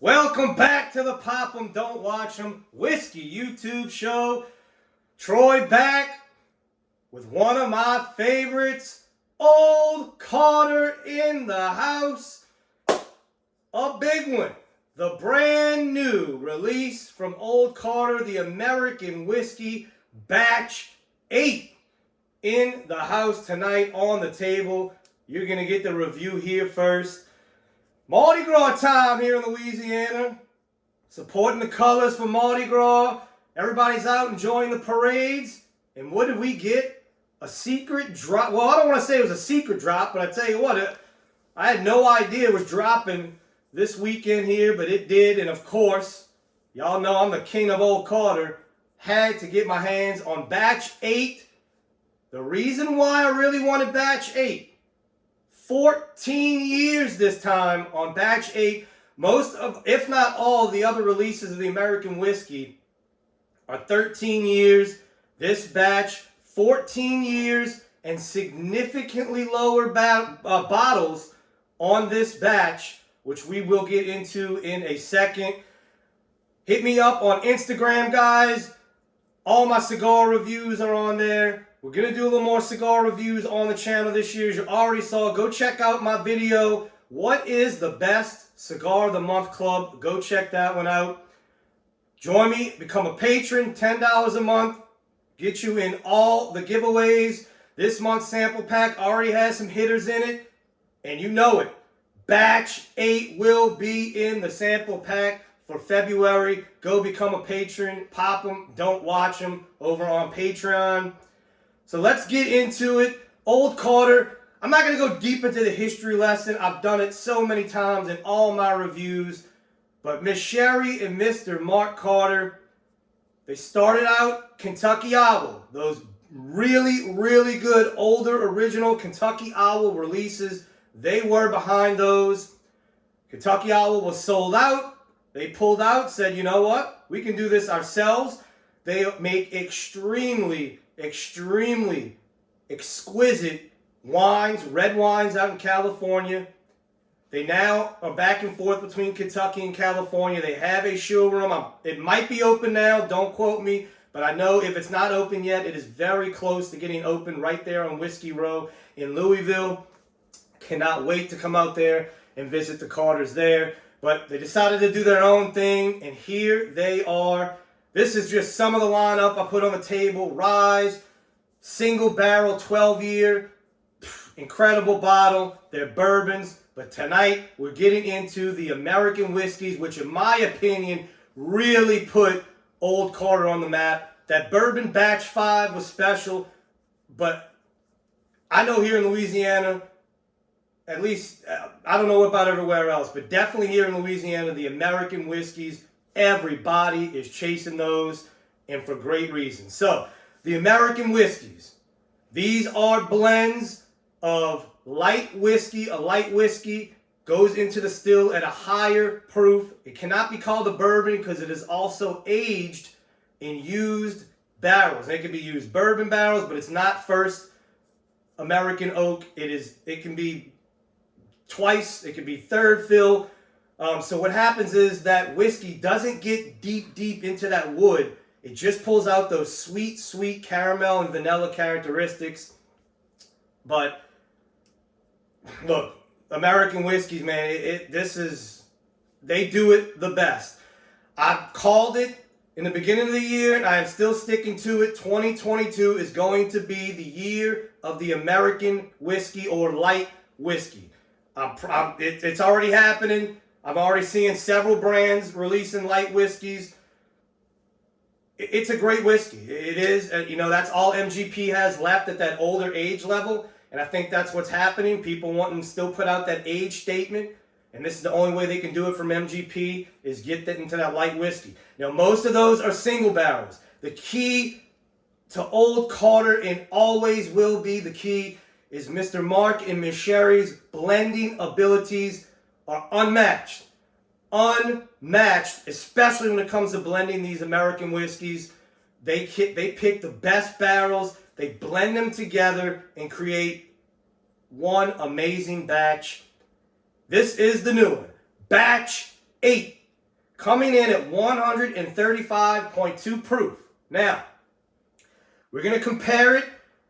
Welcome back to the Pop 'em, Don't Watch 'em Whiskey YouTube show. Troy back with one of my favorites, Old Carter in the house. A big one. The brand new release from Old Carter, the American Whiskey Batch 8 in the house tonight on the table. You're going to get the review here first. Mardi Gras time here in Louisiana. Supporting the colors for Mardi Gras. Everybody's out enjoying the parades. And what did we get? A secret drop. Well, I don't want to say it was a secret drop, but I tell you what, I had no idea it was dropping this weekend here, but it did. And of course, y'all know I'm the king of Old Carter. Had to get my hands on Batch 8. The reason why I really wanted Batch 8, 14 years this time on Batch 8. Most of, if not all, the other releases of the American whiskey are 13 years. This batch, 14 years and significantly lower bottles on this batch, which we will get into in a second. Hit me up on Instagram, guys. All my cigar reviews are on there. We're going to do a little more cigar reviews on the channel this year. As you already saw, go check out my video, What is the Best Cigar of the Month Club? Go check that one out. Join me, become a patron, $10 a month. Get you in all the giveaways. This month's sample pack already has some hitters in it. And you know it. Batch 8 will be in the sample pack for February. Go become a patron. Pop them, don't watch them over on Patreon. So let's get into it. Old Carter. I'm not going to go deep into the history lesson. I've done it so many times in all my reviews. But Miss Sherry and Mr. Mark Carter, they started out Kentucky Owl. Those really, really good older original Kentucky Owl releases. They were behind those. Kentucky Owl was sold out. They pulled out, said, you know what? We can do this ourselves. They make extremely exquisite wines, red wines out in California. They now are back and forth between Kentucky and California. They have a showroom. It might be open now. Don't quote me. But I know if it's not open yet, it is very close to getting open right there on Whiskey Row in Louisville. Cannot wait to come out there and visit the Carters there. But they decided to do their own thing, and here they are. This is just some of the lineup I put on the table. Rise, single barrel, 12-year, incredible bottle. They're bourbons. But tonight, we're getting into the American whiskeys, which in my opinion, really put Old Carter on the map. That bourbon batch 5 was special, but I know here in Louisiana, at least, I don't know about everywhere else, but definitely here in Louisiana, the American whiskeys, everybody is chasing those, and for great reason. So, the American whiskeys, these are blends of light whiskey. A light whiskey goes into the still at a higher proof. It cannot be called a bourbon because it is also aged in used barrels. It can be used bourbon barrels, but it's not first American oak. It can be twice. It can be third fill. So what happens is that whiskey doesn't get deep into that wood. It just pulls out those sweet caramel and vanilla characteristics. But look, American whiskeys, man, they do it the best. I called it in the beginning of the year, and I am still sticking to it. 2022 is going to be the year of the American whiskey or light whiskey. It's already happening. I'm already seeing several brands releasing light whiskeys. It's a great whiskey. It is. That's all MGP has left at that older age level. And I think that's what's happening. People want to still put out that age statement. And this is the only way they can do it from MGP is get that into that light whiskey. Now, most of those are single barrels. The key to Old Carter, and always will be the key, is Mr. Mark and Miss Sherry's blending abilities are unmatched. Unmatched, especially when it comes to blending these American whiskeys. They pick the best barrels. They blend them together and create one amazing batch. This is the new one. Batch 8 coming in at 135.2 proof. Now, we're going to compare it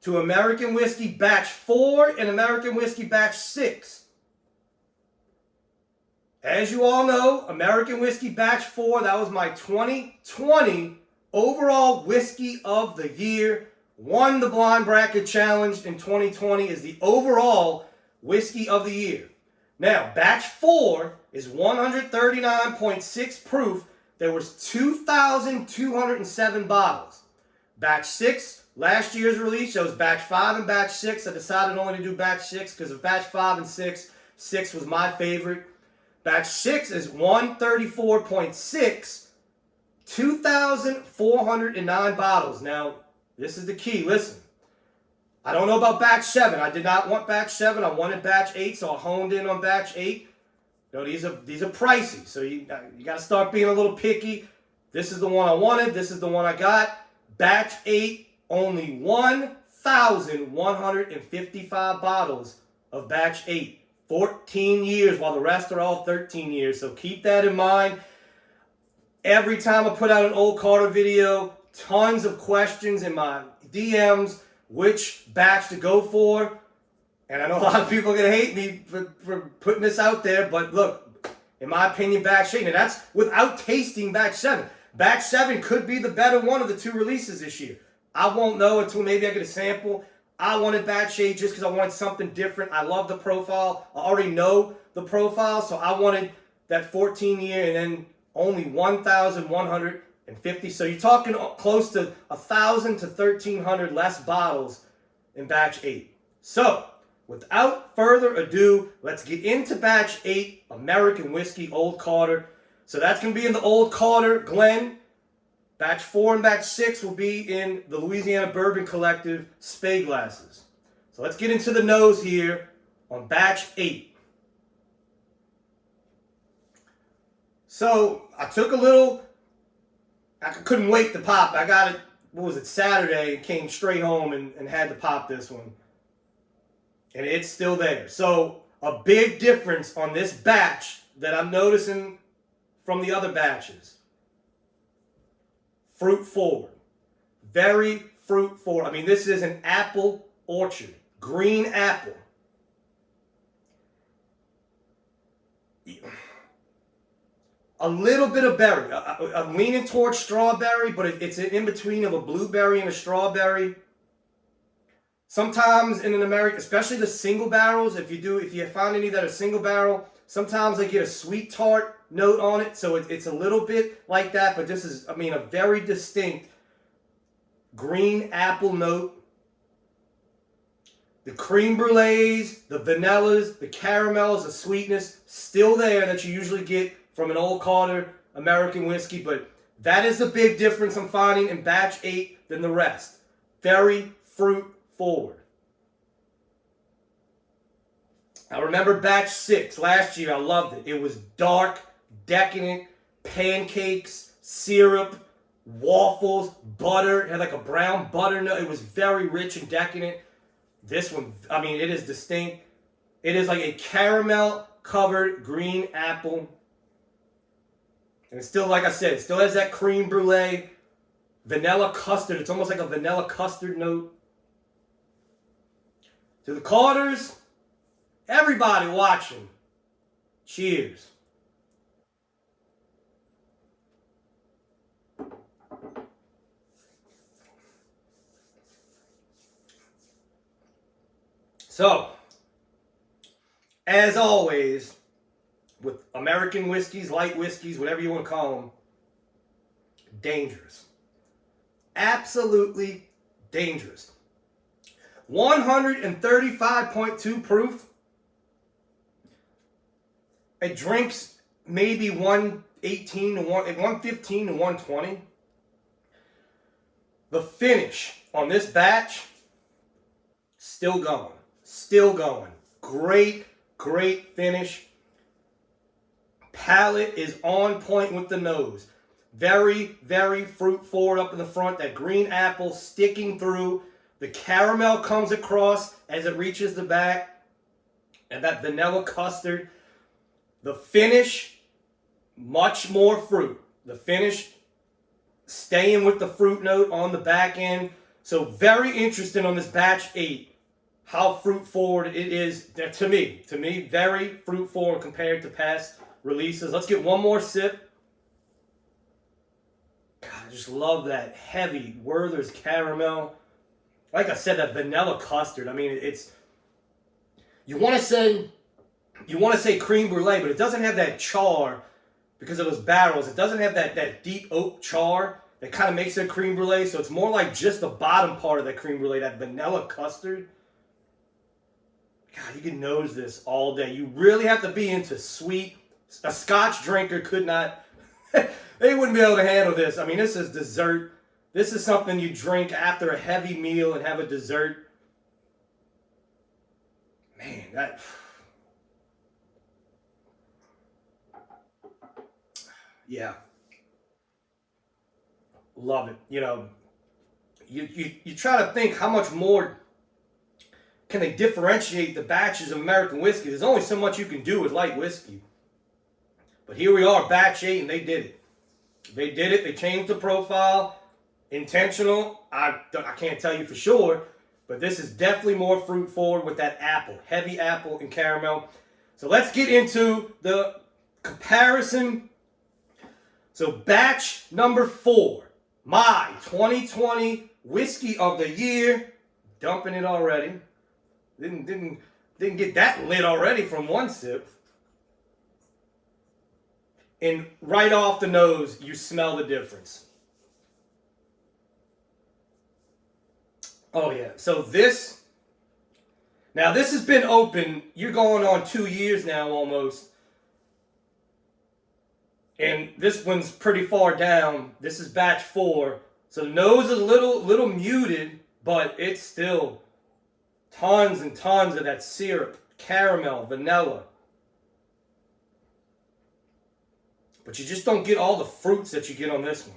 to American Whiskey Batch 4 and American Whiskey Batch 6. As you all know, American Whiskey Batch 4, that was my 2020 overall Whiskey of the Year. Won the Blind Bracket Challenge in 2020 is the overall Whiskey of the Year. Now, Batch 4 is 139.6 proof. There was 2,207 bottles. Batch 6, last year's release, that was Batch 5 and Batch 6. I decided only to do Batch 6 because of Batch 5 and 6. 6 was my favorite. Batch 6 is 134.6, 2,409 bottles. Now, this is the key. Listen, I don't know about Batch 7. I did not want Batch 7. I wanted Batch 8, so I honed in on Batch 8. You know, these are pricey, so you got to start being a little picky. This is the one I wanted. This is the one I got. Batch 8, only 1,155 bottles of Batch 8. 14 years, while the rest are all 13 years. So keep that in mind. Every time I put out an old Carter video, tons of questions in my DMs, which batch to go for. And I know a lot of people are going to hate me for putting this out there, but look, in my opinion, Batch 8, and that's without tasting Batch 7. Batch 7 could be the better one of the two releases this year. I won't know until maybe I get a sample. I wanted Batch 8 just because I wanted something different. I love the profile. I already know the profile, so I wanted that 14 year and then only 1,150. So you're talking close to 1,000 to 1,300 less bottles in Batch 8. So, without further ado, let's get into Batch 8 American Whiskey Old Carter. So that's going to be in the Old Carter Glen. Batch 4 and Batch 6 will be in the Louisiana Bourbon Collective Spey glasses. So let's get into the nose here on Batch 8. So I took a little, I couldn't wait to pop. I got it, what was it, Saturday, and came straight home and had to pop this one. And it's still there. So a big difference on this batch that I'm noticing from the other batches. Fruit forward. Very fruit forward. I mean, this is an apple orchard. Green apple. A little bit of berry. I'm leaning towards strawberry, but it's an in-between of a blueberry and a strawberry. Sometimes in an American, especially the single barrels, if you find any that are single barrel, sometimes they get a sweet tart note on it, so it's a little bit like that, but this is, I mean, a very distinct green apple note. The creme brulees, the vanillas, the caramels, the sweetness, still there that you usually get from an Old Carter American whiskey, but that is the big difference I'm finding in Batch 8 than the rest. Very fruit forward. I remember Batch 6 last year. I loved it. It was dark, decadent, pancakes, syrup, waffles, butter. It had like a brown butter note. It was very rich and decadent. This one, I mean, it is distinct. It is like a caramel-covered green apple. And it's still, like I said, it still has that creme brulee, vanilla custard. It's almost like a vanilla custard note. To the Carters, everybody watching, cheers. So, as always, with American whiskeys, light whiskeys, whatever you want to call them, dangerous. Absolutely dangerous. 135.2 proof. It drinks maybe 115 to 120. The finish on this batch, still going. Still going. Great, great finish. Palate is on point with the nose. Very, very fruit forward up in the front. That green apple sticking through. The caramel comes across as it reaches the back. And that vanilla custard. The finish much more fruit. The finish staying with the fruit note on the back end. So very interesting on this batch 8, how fruit forward it is to me. To me, very fruit forward compared to past releases. Let's get one more sip. God, I just love that heavy Werther's caramel. Like I said, that vanilla custard. I mean, it's, you want to say creme brulee, but it doesn't have that char because of those barrels. It doesn't have that deep oak char that kind of makes it creme brulee. So it's more like just the bottom part of that creme brulee, that vanilla custard. God, you can nose this all day. You really have to be into sweet. A Scotch drinker could not, they wouldn't be able to handle this. I mean, this is dessert. This is something you drink after a heavy meal and have a dessert. Man, that... Yeah. Love it. You know, you try to think how much more can they differentiate the batches of American whiskey. There's only so much you can do with light whiskey. But here we are, batch 8, and they did it. They did it. They changed the profile. Intentional. I can't tell you for sure, but this is definitely more fruit forward with that apple. Heavy apple and caramel. So let's get into the comparison. So batch number 4, my 2020 whiskey of the year. Dumping it already. Didn't get that lit already from one sip. And right off the nose, you smell the difference. Oh yeah, so this has been open, you're going on 2 years now almost. And this one's pretty far down. This is batch 4. So the nose is a little muted, but it's still tons and tons of that syrup, caramel, vanilla. But you just don't get all the fruits that you get on this one.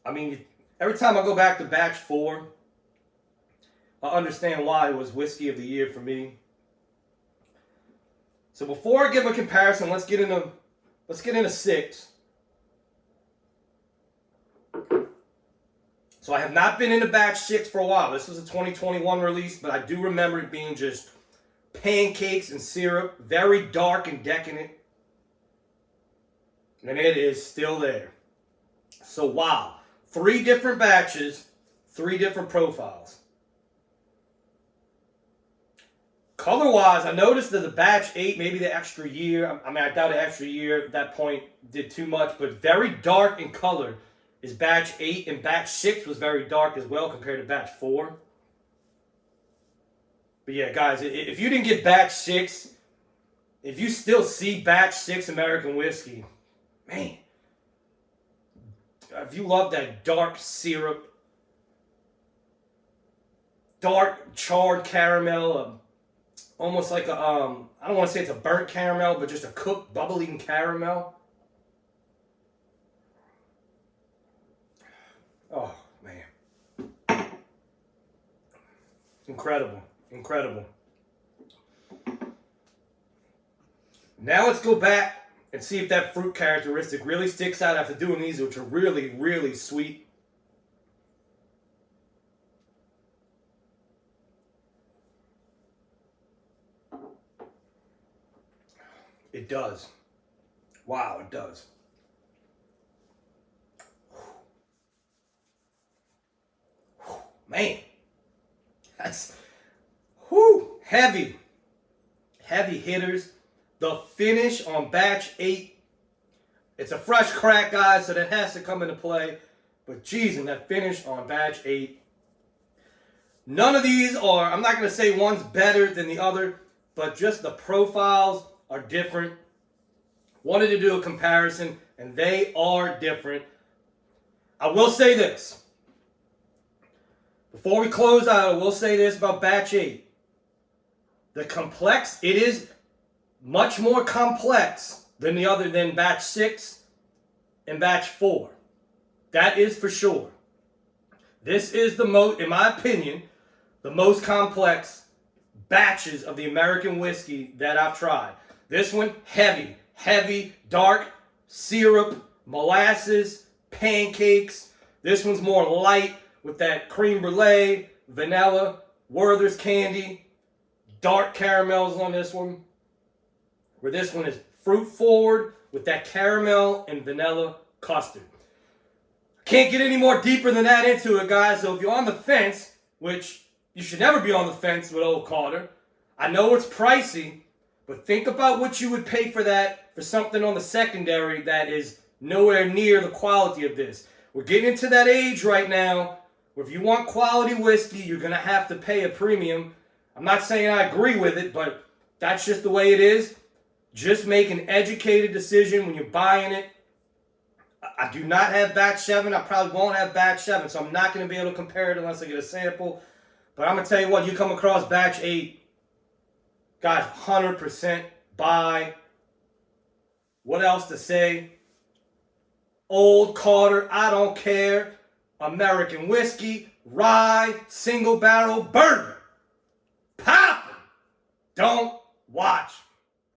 I mean, every time I go back to batch 4, I understand why it was whiskey of the year for me. So before I give a comparison, let's get into 6. So I have not been into batch 6 for a while. This was a 2021 release, but I do remember it being just pancakes and syrup, very dark and decadent. And it is still there. So wow. 3 different batches, 3 different profiles. Color-wise, I noticed that the batch 8, maybe the extra year, I mean, I doubt an extra year at that point did too much, but very dark in color is batch 8, and batch 6 was very dark as well compared to batch 4. But yeah, guys, if you didn't get batch 6, if you still see batch 6 American whiskey, man, if you love that dark syrup, dark charred caramel, almost like a, I don't want to say it's a burnt caramel, but just a cooked, bubbling caramel. Oh, man. Incredible. Incredible. Now let's go back and see if that fruit characteristic really sticks out after doing these, which are really, really sweet. It does. Wow, it does. Man, that's heavy. Heavy hitters. The finish on batch 8, it's a fresh crack, guys, so that has to come into play. But geez, and that finish on batch 8. None of these are, I'm not going to say one's better than the other, but just the profiles are different. Wanted to do a comparison, and they are different. I will say this. Before we close out, I will say this about batch 8. It is much more complex than batch 6 and batch 4. That is for sure. This is the most, in my opinion, the most complex batches of the American whiskey that I've tried. This one, heavy, dark, syrup, molasses, pancakes. This one's more light with that creme brulee, vanilla, Werther's candy, dark caramels on this one. Where this one is fruit forward with that caramel and vanilla custard. Can't get any more deeper than that into it, guys. So if you're on the fence, which you should never be on the fence with Old Carter, I know it's pricey, but think about what you would pay for that, for something on the secondary that is nowhere near the quality of this. We're getting into that age right now where if you want quality whiskey, you're going to have to pay a premium. I'm not saying I agree with it, but that's just the way it is. Just make an educated decision when you're buying it. I do not have batch 7. I probably won't have batch 7, so I'm not going to be able to compare it unless I get a sample. But I'm going to tell you what, you come across batch 8, guys, 100% buy. What else to say? Old Carter, I don't care. American whiskey, rye, single barrel, bourbon. Pop 'em. Don't watch.